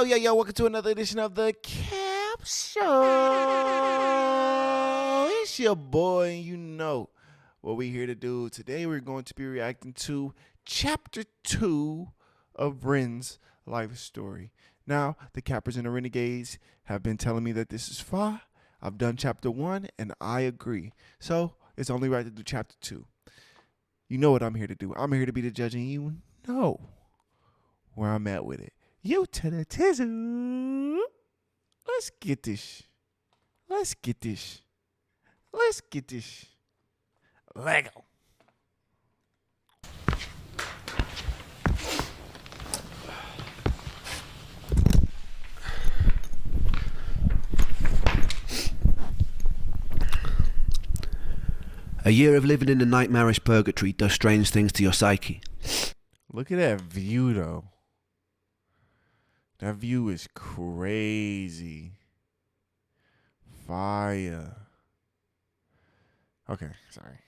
Yo, welcome to another edition of the Cap Show. It's your boy, and you know what we're here to do. Today we're going to be reacting to Chapter 2 of Ren's life story. Now, the Cappers and the Renegades have been telling me that this is far. I've done Chapter 1, and I agree. So, it's only right to do Chapter 2. You know what I'm here to do. I'm here to be the judge, and you know where I'm at with it. You to the tizzle. Let's get this. Lego. A year of living in a nightmarish purgatory does strange things to your psyche. Look at that view, though. That view is crazy. Fire. Okay, sorry.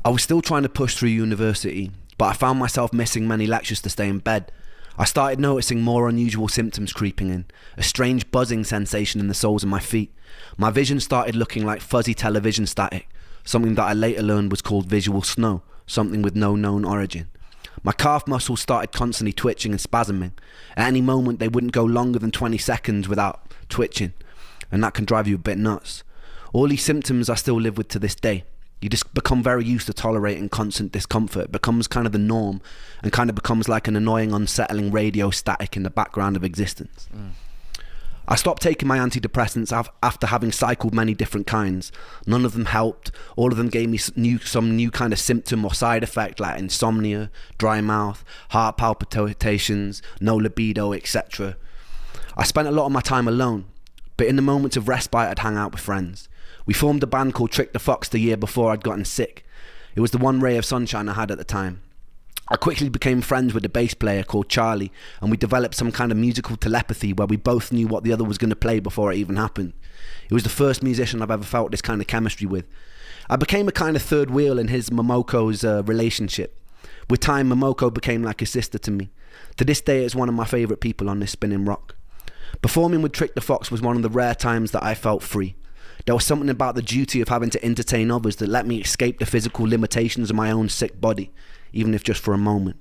I was still trying to push through university, but I found myself missing many lectures to stay in bed. I started noticing more unusual symptoms creeping in, a strange buzzing sensation in the soles of my feet. My vision started looking like fuzzy television static, something that I later learned was called visual snow, something with no known origin. My calf muscles started constantly twitching and spasming. At any moment they wouldn't go longer than 20 seconds without twitching, and that can drive you a bit nuts. All these symptoms I still live with to this day. You just become very used to tolerating constant discomfort. It becomes kind of the norm and kind of becomes like an annoying, unsettling radio static in the background of existence. I stopped taking my antidepressants after having cycled many different kinds. None of them helped. All of them gave me some new kind of symptom or side effect like insomnia, dry mouth, heart palpitations, no libido, etc. I spent a lot of my time alone, but in the moments of respite I'd hang out with friends. We formed a band called Trick the Fox the year before I'd gotten sick. It was the one ray of sunshine I had at the time. I quickly became friends with a bass player called Charlie, and we developed some kind of musical telepathy where we both knew what the other was going to play before it even happened. It was the first musician I've ever felt this kind of chemistry with. I became a kind of third wheel in his Momoko's relationship. With time, Momoko became like a sister to me. To this day, it's one of my favourite people on this spinning rock. Performing with Trick the Fox was one of the rare times that I felt free. There was something about the duty of having to entertain others that let me escape the physical limitations of my own sick body, even if just for a moment.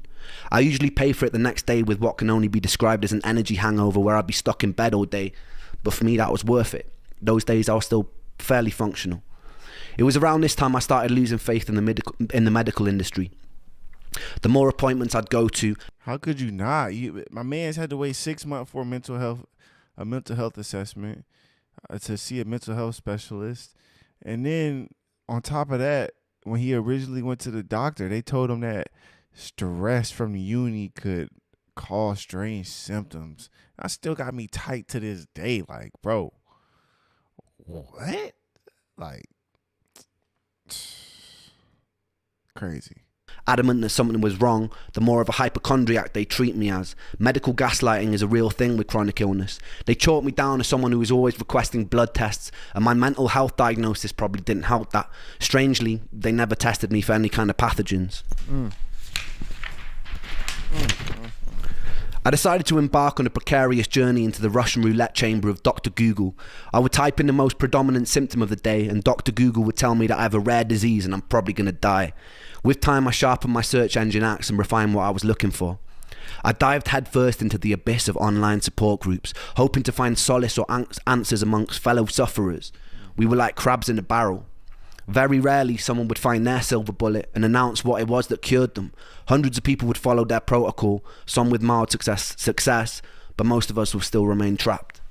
I usually pay for it the next day with what can only be described as an energy hangover where I'd be stuck in bed all day, but for me that was worth it. Those days I was still fairly functional. It was around this time I started losing faith in the medical industry. The more appointments I'd go to... How could you not? My man's had to wait 6 months for a mental health assessment to see a mental health specialist. And then on top of that, when he originally went to the doctor, they told him that stress from the uni could cause strange symptoms. That still got me tight to this day. Like, bro, what? Like, crazy. Adamant that something was wrong, the more of a hypochondriac they treat me as. Medical gaslighting is a real thing with chronic illness. They chalk me down as someone who was always requesting blood tests, and my mental health diagnosis probably didn't help that. Strangely, they never tested me for any kind of pathogens. I decided to embark on a precarious journey into the Russian roulette chamber of Dr. Google. I would type in the most predominant symptom of the day, and Dr. Google would tell me that I have a rare disease and I'm probably going to die. With time, I sharpened my search engine axe and refined what I was looking for. I dived headfirst into the abyss of online support groups, hoping to find solace or answers amongst fellow sufferers. We were like crabs in a barrel. Very rarely someone would find their silver bullet and announce what it was that cured them. Hundreds of people would follow their protocol, some with mild success, but most of us will still remain trapped.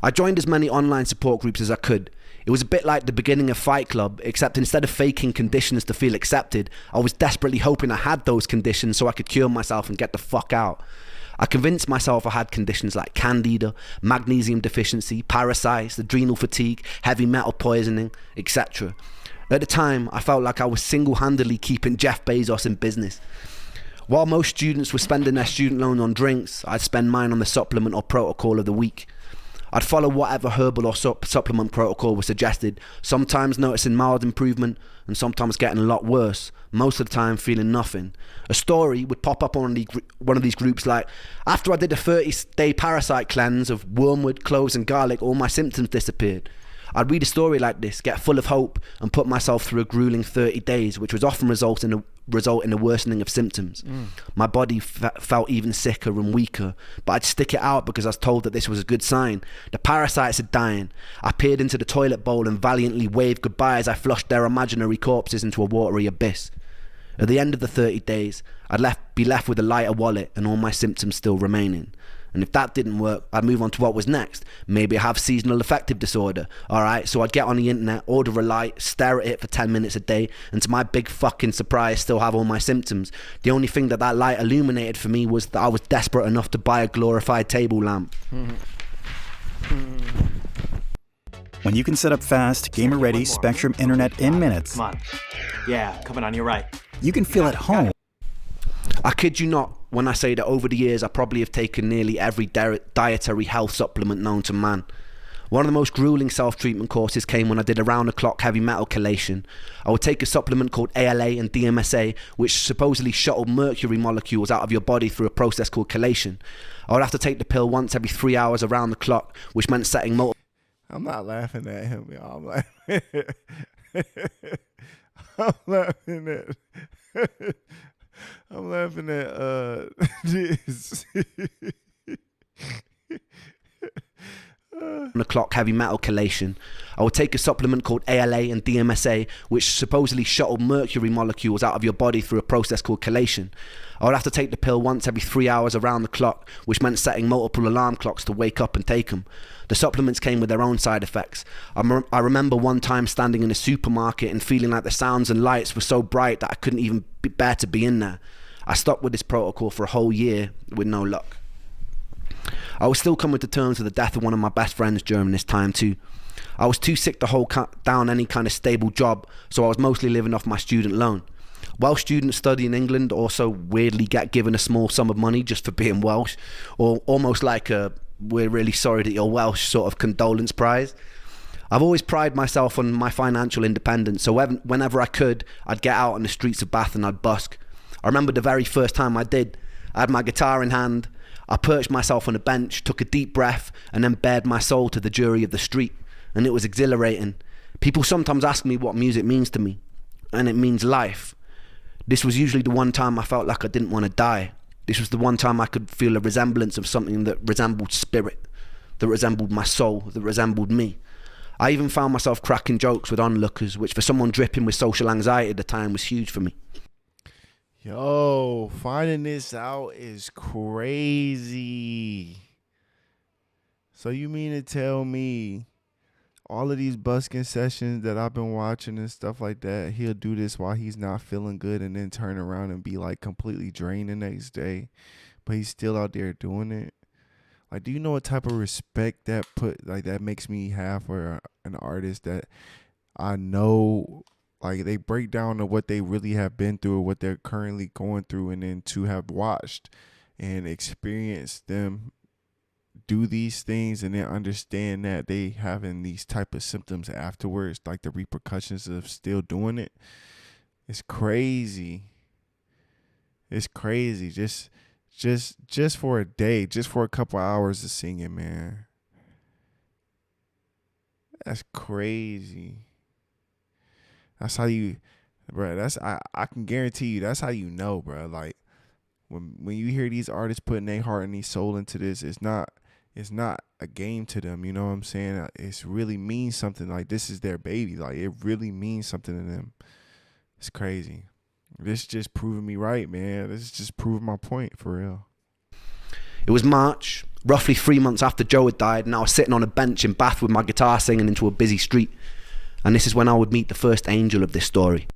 I joined as many online support groups as I could. It was a bit like the beginning of Fight Club, except instead of faking conditions to feel accepted, I was desperately hoping I had those conditions so I could cure myself and get the fuck out. I convinced myself I had conditions like candida, magnesium deficiency, parasites, adrenal fatigue, heavy metal poisoning, etc. At the time, I felt like I was single-handedly keeping Jeff Bezos in business. While most students were spending their student loan on drinks, I'd spend mine on the supplement or protocol of the week. I'd follow whatever herbal or supplement protocol was suggested, sometimes noticing mild improvement and sometimes getting a lot worse, most of the time feeling nothing. A story would pop up on one of these groups like, after I did a 30-day parasite cleanse of wormwood, cloves and garlic, all my symptoms disappeared. I'd read a story like this, get full of hope and put myself through a grueling 30 days, which would often result in a worsening of symptoms. My body felt even sicker and weaker, but I'd stick it out because I was told that this was a good sign. The parasites are dying. I peered into the toilet bowl and valiantly waved goodbye as I flushed their imaginary corpses into a watery abyss. At the end of the 30 days, I'd be left with a lighter wallet and all my symptoms still remaining. And if that didn't work, I'd move on to what was next. Maybe I have seasonal affective disorder. Alright, so I'd get on the internet, order a light, stare at it for 10 minutes a day, and to my big fucking surprise, still have all my symptoms. The only thing that light illuminated for me was that I was desperate enough to buy a glorified table lamp. When you can set up fast, gamer-ready Spectrum internet in minutes, Come on. Yeah, coming on your right. you can feel at home. I kid you not when I say that over the years I probably have taken nearly every dietary health supplement known to man. One of the most grueling self-treatment courses came when I did a round-the-clock heavy metal chelation. I would take a supplement called ALA and DMSA, which supposedly shuttled mercury molecules out of your body through a process called chelation. I would have to take the pill once every 3 hours around the clock, which meant setting multiple... I'm not laughing at him, y'all. I'm laughing. I'm laughing at. I'm laughing at this. On the clock heavy metal chelation. I would take a supplement called ALA and DMSA, which supposedly shuttled mercury molecules out of your body through a process called chelation. I would have to take the pill once every 3 hours around the clock, which meant setting multiple alarm clocks to wake up and take them. The supplements came with their own side effects. I remember one time standing in a supermarket and feeling like the sounds and lights were so bright that I couldn't even bear to be in there. I stopped with this protocol for a whole year with no luck. I was still coming to terms with the death of one of my best friends during this time too. I was too sick to hold down any kind of stable job, so I was mostly living off my student loan. Welsh students study in England also weirdly get given a small sum of money just for being Welsh, or almost like a "we're really sorry that you're Welsh" sort of condolence prize. I've always prided myself on my financial independence, so whenever I could, I'd get out on the streets of Bath and I'd busk. I remember the very first time I did. I had my guitar in hand, I perched myself on a bench, took a deep breath, and then bared my soul to the jury of the street, and it was exhilarating. People sometimes ask me what music means to me, and it means life. This was usually the one time I felt like I didn't want to die. This was the one time I could feel a resemblance of something that resembled spirit, that resembled my soul, that resembled me. I even found myself cracking jokes with onlookers, which for someone dripping with social anxiety at the time was huge for me. Yo, finding this out is crazy. So you mean to tell me all of these busking sessions that I've been watching and stuff like that, he'll do this while he's not feeling good and then turn around and be like completely drained the next day, but he's still out there doing it? Like, do you know what type of respect that makes me have for an artist that I know, like, they break down to what they really have been through or what they're currently going through, and then to have watched and experienced them do these things and then understand that they having these type of symptoms afterwards, like the repercussions of still doing it. It's crazy. It's crazy. Just for a day, just for a couple hours of singing, man. That's crazy. That's how you, bro. I can guarantee you that's how you know, bro. Like when you hear these artists putting their heart and their soul into this, it's not a game to them. You know what I'm saying? It really means something. Like, this is their baby. Like, it really means something to them. It's crazy. This just proving me right, man. This is just proving my point for real. It was March, roughly 3 months after Joe had died, and I was sitting on a bench in Bath with my guitar singing into a busy street. And this is when I would meet the first angel of this story.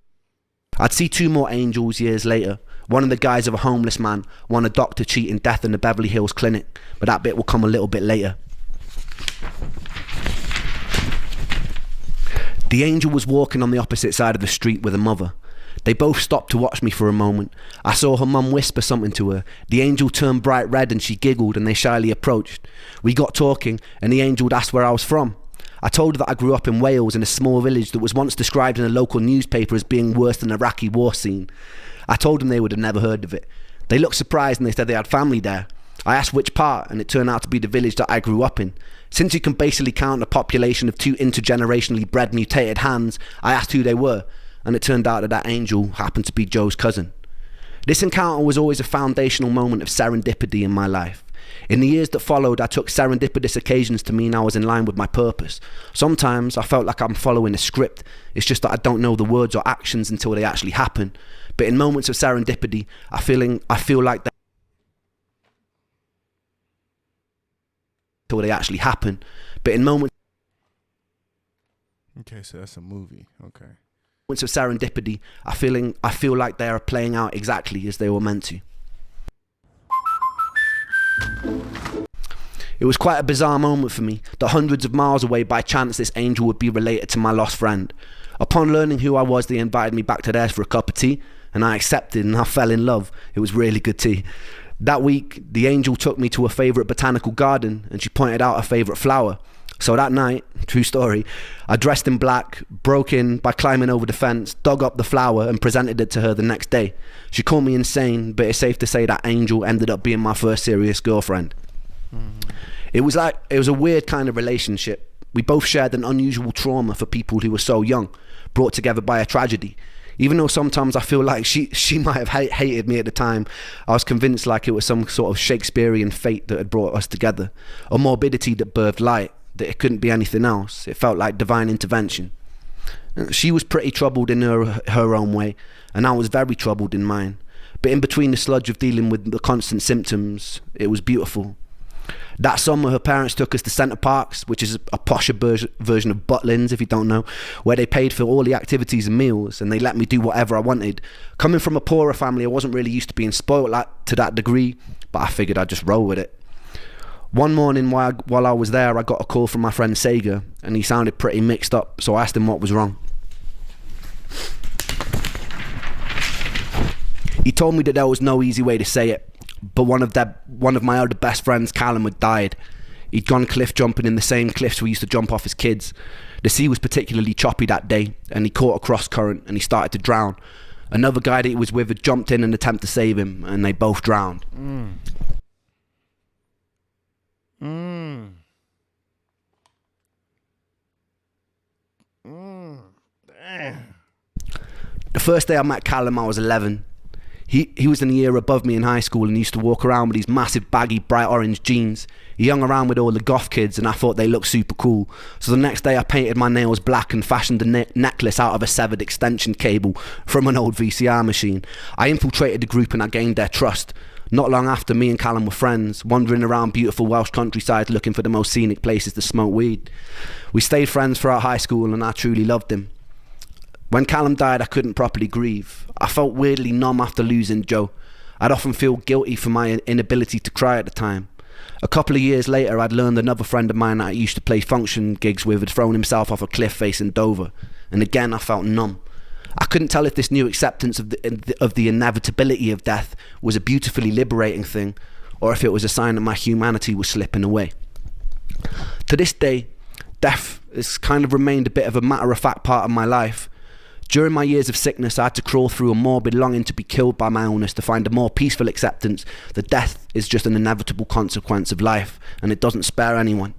I'd see two more angels years later, one in the guise of a homeless man, one a doctor cheating death in the Beverly Hills clinic, but that bit will come a little bit later. The angel was walking on the opposite side of the street with a mother. They both stopped to watch me for a moment. I saw her mum whisper something to her. The angel turned bright red and she giggled and they shyly approached. We got talking and the angel asked where I was from. I told her that I grew up in Wales in a small village that was once described in a local newspaper as being worse than an Iraqi war scene. I told them they would have never heard of it. They looked surprised and they said they had family there. I asked which part and it turned out to be the village that I grew up in. Since you can basically count a population of 2 intergenerationally bred mutated hands, I asked who they were, and it turned out that that angel happened to be Joe's cousin. This encounter was always a foundational moment of serendipity in my life. In the years that followed, I took serendipitous occasions to mean I was in line with my purpose. Sometimes I felt like I'm following a script. It's just that I don't know the words or actions until they actually happen. But in moments of serendipity, I feel like that until they actually happen. But in moments Okay, so that's a movie. Okay. of serendipity, I feel like they are playing out exactly as they were meant to. It was quite a bizarre moment for me that hundreds of miles away by chance this angel would be related to my lost friend. Upon learning who I was, they invited me back to theirs for a cup of tea, and I accepted and I fell in love. It was really good tea. That week, the angel took me to a favourite botanical garden and she pointed out a favourite flower. So that night, true story, I dressed in black, broke in by climbing over the fence, dug up the flower and presented it to her the next day. She called me insane, but it's safe to say that angel ended up being my first serious girlfriend. It was a weird kind of relationship. We both shared an unusual trauma for people who were so young, brought together by a tragedy. Even though sometimes I feel like she might have hated me at the time, I was convinced like it was some sort of Shakespearean fate that had brought us together. A morbidity that birthed light, that it couldn't be anything else. It felt like divine intervention. She was pretty troubled in her own way, and I was very troubled in mine. But in between the sludge of dealing with the constant symptoms, it was beautiful. That summer, her parents took us to Centre Parks, which is a posher version of Butlins, if you don't know, where they paid for all the activities and meals, and they let me do whatever I wanted. Coming from a poorer family, I wasn't really used to being spoiled to that degree, but I figured I'd just roll with it. One morning while I was there, I got a call from my friend Sega, and he sounded pretty mixed up, so I asked him what was wrong. He told me that there was no easy way to say it, but one of my other best friends, Calin, had died. He'd gone cliff jumping in the same cliffs we used to jump off as kids. The sea was particularly choppy that day, and he caught a cross current and he started to drown. Another guy that he was with had jumped in an attempt to save him, and they both drowned. Damn. The first day I met Calin, I was 11. He was in a year above me in high school and used to walk around with these massive baggy bright orange jeans. He hung around with all the goth kids and I thought they looked super cool. So the next day I painted my nails black and fashioned a necklace out of a severed extension cable from an old VCR machine. I infiltrated the group and I gained their trust. Not long after, me and Calin were friends, wandering around beautiful Welsh countryside looking for the most scenic places to smoke weed. We stayed friends throughout high school and I truly loved him. When Calin died, I couldn't properly grieve. I felt weirdly numb after losing Joe. I'd often feel guilty for my inability to cry at the time. A couple of years later, I'd learned another friend of mine that I used to play function gigs with had thrown himself off a cliff face in Dover. And again, I felt numb. I couldn't tell if this new acceptance of the inevitability of death was a beautifully liberating thing, or if it was a sign that my humanity was slipping away. To this day, death has kind of remained a bit of a matter-of-fact part of my life. During my years of sickness, I had to crawl through a morbid longing to be killed by my illness to find a more peaceful acceptance that death is just an inevitable consequence of life, and it doesn't spare anyone.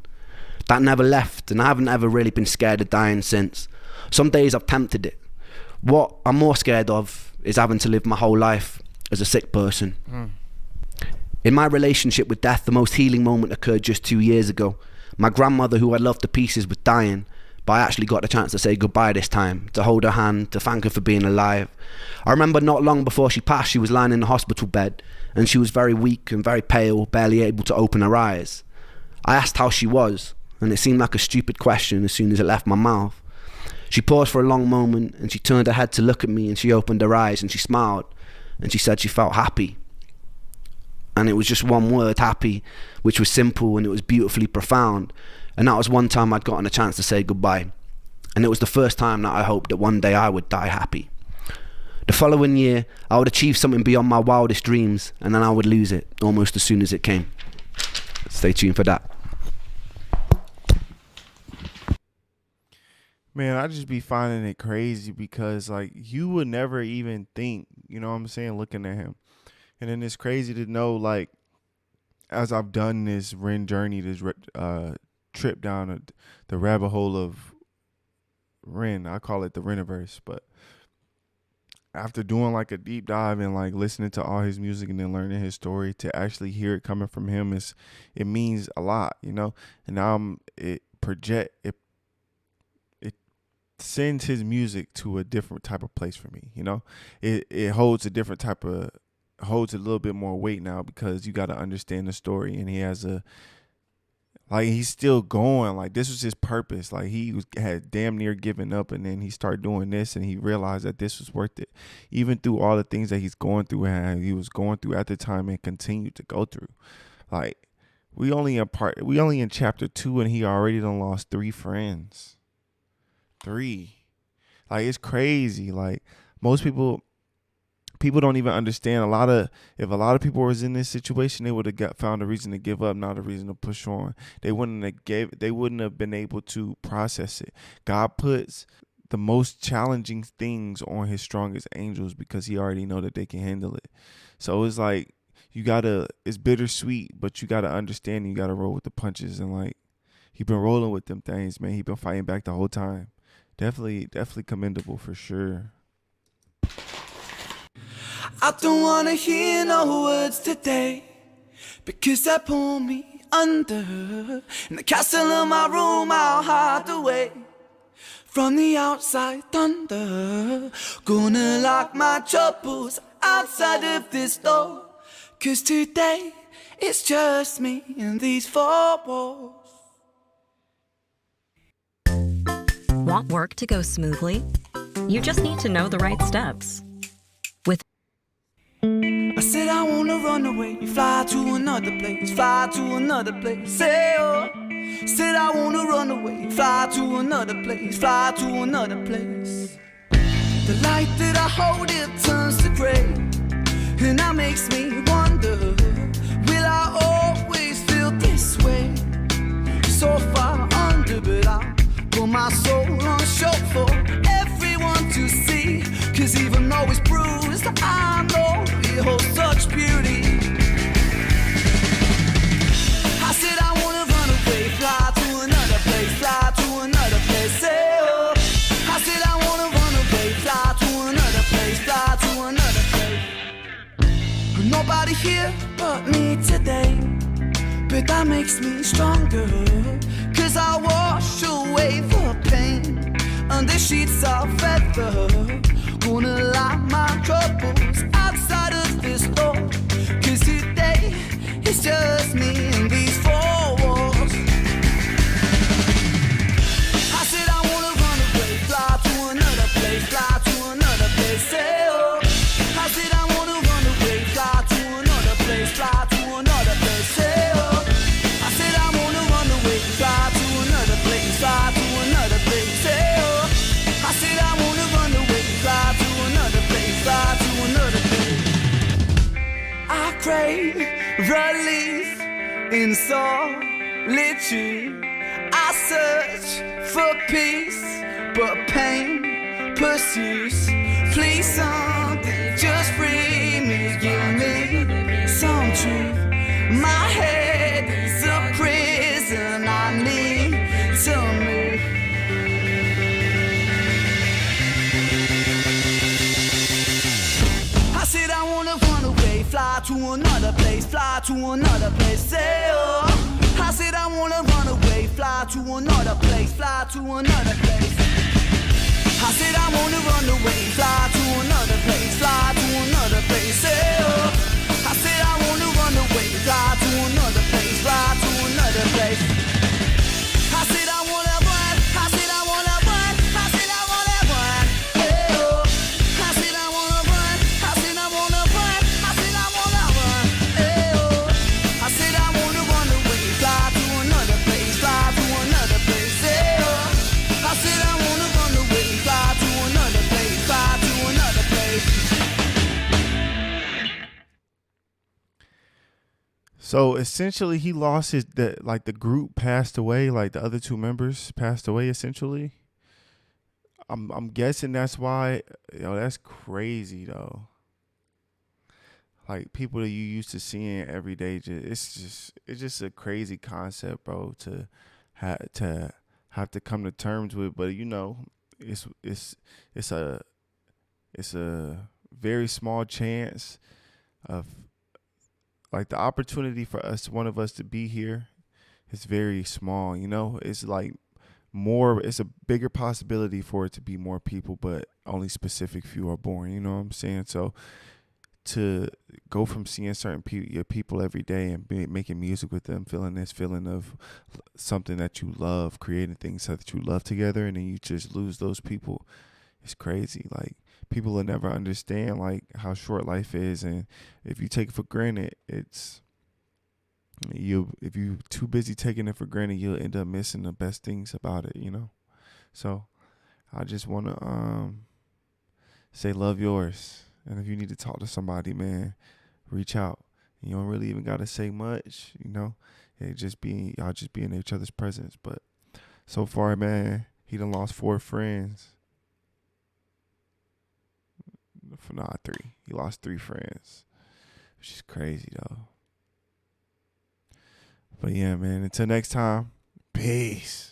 That never left, and I haven't ever really been scared of dying since. Some days I've tempted it. What I'm more scared of is having to live my whole life as a sick person. In my relationship with death, the most healing moment occurred just 2 years ago. My grandmother, who I loved to pieces, was dying, but I actually got the chance to say goodbye this time, to hold her hand, to thank her for being alive. I remember not long before she passed, she was lying in the hospital bed, and she was very weak and very pale, barely able to open her eyes. I asked how she was, and it seemed like a stupid question as soon as it left my mouth. She paused for a long moment, and she turned her head to look at me, and she opened her eyes, and she smiled, and she said she felt happy. And it was just one word, happy, which was simple, and it was beautifully profound. And that was one time I'd gotten a chance to say goodbye. And it was the first time that I hoped that one day I would die happy. The following year, I would achieve something beyond my wildest dreams, and then I would lose it almost as soon as it came. Stay tuned for that. Man, I just be finding it crazy because, like, you would never even think, you know what I'm saying, looking at him. And then it's crazy to know, like, as I've done this Ren journey, this trip down the rabbit hole of Ren, I call it the Reniverse, but after doing like a deep dive and like listening to all his music and then learning his story, to actually hear it coming from him it means a lot, you know. And now it sends his music to a different type of place for me, you know. It holds a different type of holds a little bit more weight now because you got to understand the story, and he has he's still going. Like, this was his purpose. Like, had damn near given up, and then he started doing this, and he realized that this was worth it, even through all the things that he's going through and he was going through at the time and continued to go through. Like, we only in chapter 2, and he already done lost 3 friends. 3. Like, it's crazy. Like, most people don't even understand. If a lot of people was in this situation, they would have found a reason to give up, not a reason to push on. They wouldn't have been able to process it. God puts the most challenging things on his strongest angels because he already know that they can handle it. So it's like, it's bittersweet, but you gotta understand, you gotta roll with the punches. And like, he been rolling with them things, man. He been fighting back the whole time. Definitely commendable for sure. I don't wanna hear no words today, because they pull me under. In the castle of my room I'll hide away from the outside thunder. Gonna lock my troubles outside of this door, 'cause today it's just me and these 4 walls. Want work to go smoothly? You just need to know the right steps. I said I wanna run away, fly to another place, fly to another place. Say oh. Said I wanna run away, fly to another place, fly to another place. The light that I hold, it turns to gray, and that makes me wonder, will I always feel this way? So far under, but I put my soul on show for everyone to see. 'Cause even though it's bruised, I know it holds such beauty. I said I wanna run away, fly to another place, fly to another place. Say oh. I said I wanna run away, fly to another place, fly to another place. Nobody here but me today, but that makes me stronger. 'Cause I wash away the pain under sheets of feather. Gonna lock my troubles outside of this door, 'cause today it's just me and these 4 walls. I said I wanna run away, fly to another place, fly to another place. Say oh. I said I wanna run away, fly to another place, fly to another place. Say oh. I said I wanna run away, fly to another place, fly to another place. Say oh. I said I wanna run away, fly to another place, fly to another place. I crave relief in solitude. I search for peace, but pain pursues. Please something, just free me, give me some truth. My head is a prison, I need to move. I said I wanna run away, fly to another place, fly to another place. Say oh. I said I wanna run away, fly to another place, fly to another place. I said I wanna run away, fly to another place, fly to another place. Say oh. I said I wanna run away, fly to another place, fly to another place. I said I wanna run, I said I wanna run, I said I wanna run. Hey oh. I said I wanna run, I said I wanna run, I said I wanna run. Hey oh. I said I wanna run away, fly to another place, fly to another place. Hey oh. I said I wanna run away, fly to another place, fly to another place. So essentially, he lost the group passed away, like the other two members passed away. Essentially, I'm guessing that's why. That's crazy though. Like people that you used to seeing every day, it's just a crazy concept, bro. To have to come to terms with, but it's a it's a very small chance of, like, the opportunity for one of us to be here is very small. It's like it's a bigger possibility for it to be more people, but only specific few are born. You know what I'm saying? So to go from seeing certain your people every day and making music with them, feeling this feeling of something that you love, creating things that you love together, and then you just lose those people, it's crazy. Like, people will never understand, like, how short life is, and if you take it for granted, if you're too busy taking it for granted, you'll end up missing the best things about it. So I just want to say love yours. And if you need to talk to somebody, man, reach out. You don't really even got to say much, y'all just be in each other's presence. But so far, man, he done lost 4 friends. Nah, 3. He lost 3 friends, which is crazy, though. But yeah, man, until next time, peace.